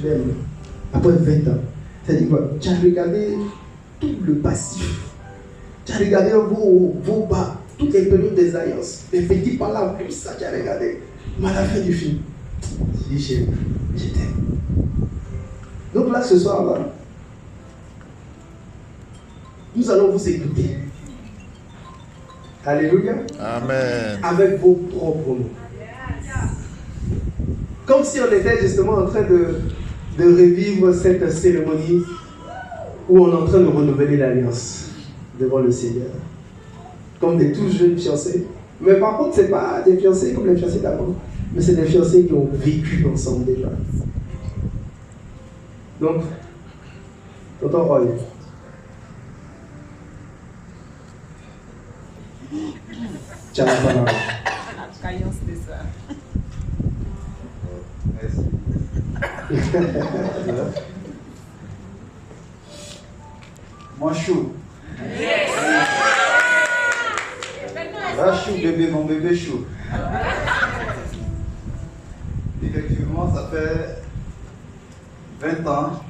l'aime après 20 ans. C'est-à-dire quoi? Tu as regardé tout le passif. Tu as regardé vos bas, toutes les périodes des alliances. Les petits pas là, comme ça, tu as regardé. Mais à la fin du film, tu dis, chérie, je t'aime. Donc là, ce soir-là, nous allons vous écouter. Alléluia. Amen. Avec vos propres mots. Comme si on était justement en train de revivre cette cérémonie où on est en train de renouveler l'alliance devant le Seigneur. Comme des tout jeunes fiancés. Mais par contre, ce n'est pas des fiancés comme les fiancés d'avant. Mais c'est des fiancés qui ont vécu ensemble déjà. Donc, tonton Roy. Ciao, voilà. La caillance de ça. Mon chou. Là, chou, bébé, mon bébé chou. Effectivement, ça fait 20 ans,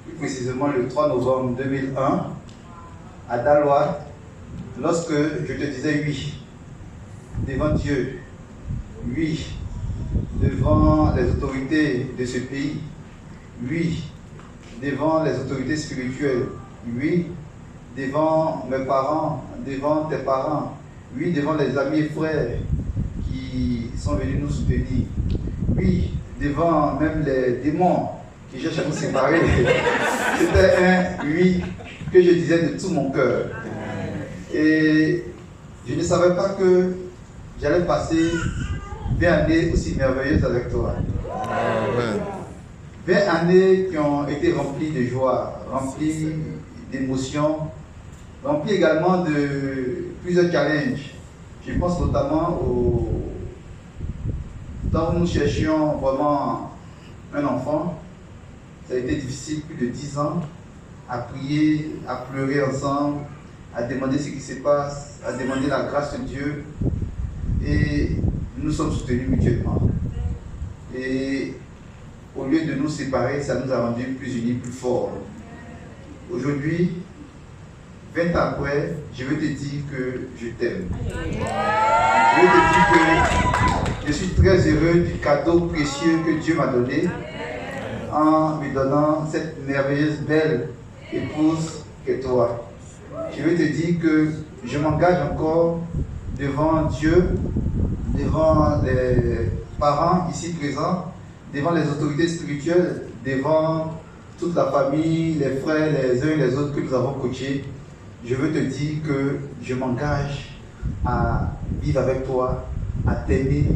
plus précisément le 3 novembre 2001, à Dalois, lorsque je te disais oui, devant Dieu, oui, devant les autorités de ce pays, oui, devant les autorités spirituelles, oui, devant mes parents, devant tes parents, oui, devant les amis et frères qui sont venus nous soutenir, oui, devant même les démons qui cherchent à nous séparer. C'était un oui que je disais de tout mon cœur. Et je ne savais pas que j'allais passer 20 années aussi merveilleuses avec toi. Amen. 20 années qui ont été remplies de joie, remplies d'émotions, remplies également de plusieurs challenges. Je pense notamment au temps où nous cherchions vraiment un enfant. Ça a été difficile, plus de 10 ans, à prier, à pleurer ensemble, à demander ce qui se passe, à demander la grâce de Dieu. Et nous sommes soutenus mutuellement. Et au lieu de nous séparer, ça nous a rendus plus unis, plus forts. Aujourd'hui, 20 ans après, je veux te dire que je t'aime. Je veux te dire que je suis très heureux du cadeau précieux que Dieu m'a donné en me donnant cette merveilleuse, belle épouse que toi. Je veux te dire que je m'engage encore devant Dieu, devant les parents ici présents, devant les autorités spirituelles, devant toute la famille, les frères, les uns et les autres que nous avons coachés. Je veux te dire que je m'engage à vivre avec toi, à t'aimer,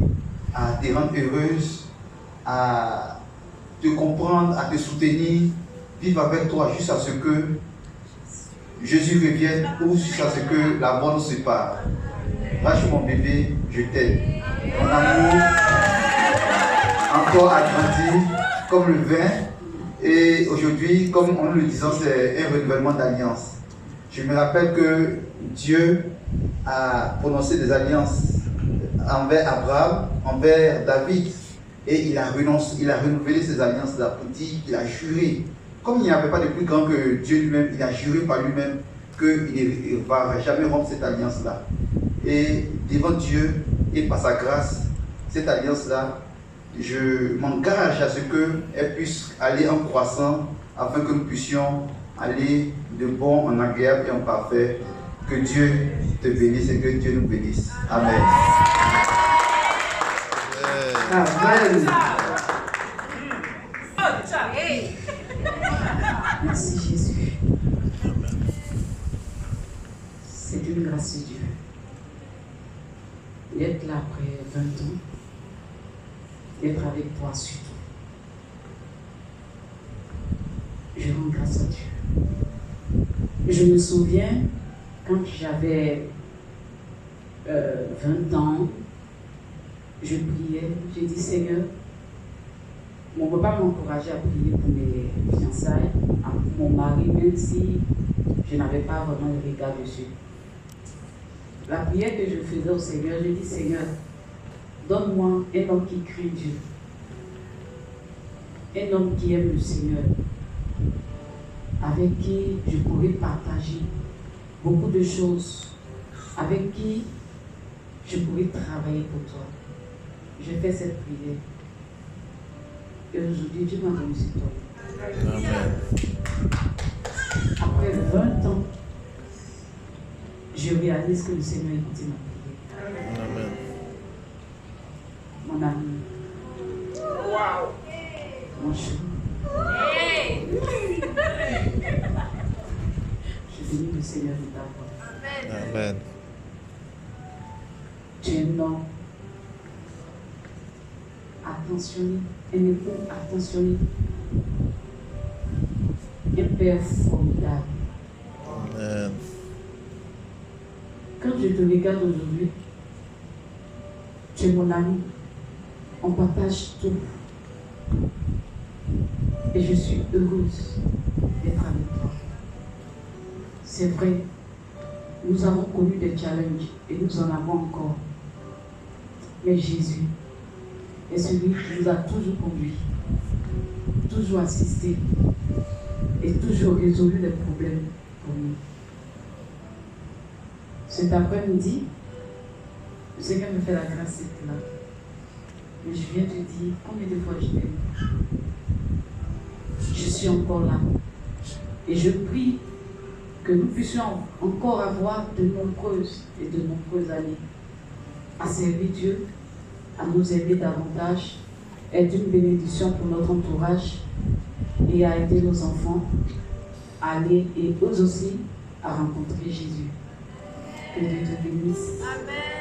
à te rendre heureuse, à te comprendre, à te soutenir, vivre avec toi jusqu'à ce que Jésus revienne ou jusqu'à ce que la mort nous sépare. Lâche mon bébé, je t'aime. Mon amour encore a grandi comme le vin et aujourd'hui, comme on le disait, c'est un renouvellement d'alliance. Je me rappelle que Dieu a prononcé des alliances envers Abraham, envers David, et il a renouvelé ces alliances-là pour dire qu'il a juré. Comme il n'y avait pas de plus grand que Dieu lui-même, il a juré par lui-même qu'il ne va jamais rompre cette alliance-là. Et devant Dieu et par sa grâce, cette alliance-là, je m'engage à ce qu'elle puisse aller en croissant afin que nous puissions aller de bon en agréable et en parfait. Que Dieu te bénisse et que Dieu nous bénisse. Amen. Amen. Merci Jésus. C'est une grâce de Dieu d'être là après 20 ans, d'être avec toi surtout. Je rends grâce à Dieu. Je me souviens quand j'avais 20 ans, je priais, j'ai dit Seigneur, mon papa m'encourageait à prier pour mes fiançailles, pour mon mari, même si je n'avais pas vraiment le regard dessus. La prière que je faisais au Seigneur, je dis Seigneur, donne-moi un homme qui craint Dieu. un homme qui aime le Seigneur, avec qui je pourrais partager beaucoup de choses, avec qui je pourrais travailler pour toi. Je fais cette prière. Et aujourd'hui, Dieu m'a donné cet homme. Amen. Après 20 ans, je réalise que le Seigneur a écouté ma prière. Amen. Mon ami. Mon chou. Je bénis le Seigneur de ta voix. Amen. Tu es un homme attentionné, un époux attentionné, un père formidable. Amen. Quand je te regarde aujourd'hui, tu es mon ami. On partage tout. Et je suis heureuse d'être avec toi. C'est vrai, nous avons connu des challenges et nous en avons encore. Mais Jésus est celui qui nous a toujours conduits, toujours assistés et toujours résolu les problèmes pour nous. Cet après-midi, le Seigneur me fait la grâce d'être là. Mais je viens te dire combien de fois je t'aime. Je suis encore là. Et je prie que nous puissions encore avoir de nombreuses et de nombreuses années à servir Dieu, à nous aider davantage, être une bénédiction pour notre entourage et à aider nos enfants à aller et eux aussi à rencontrer Jésus. Que Dieu te bénisse. Amen.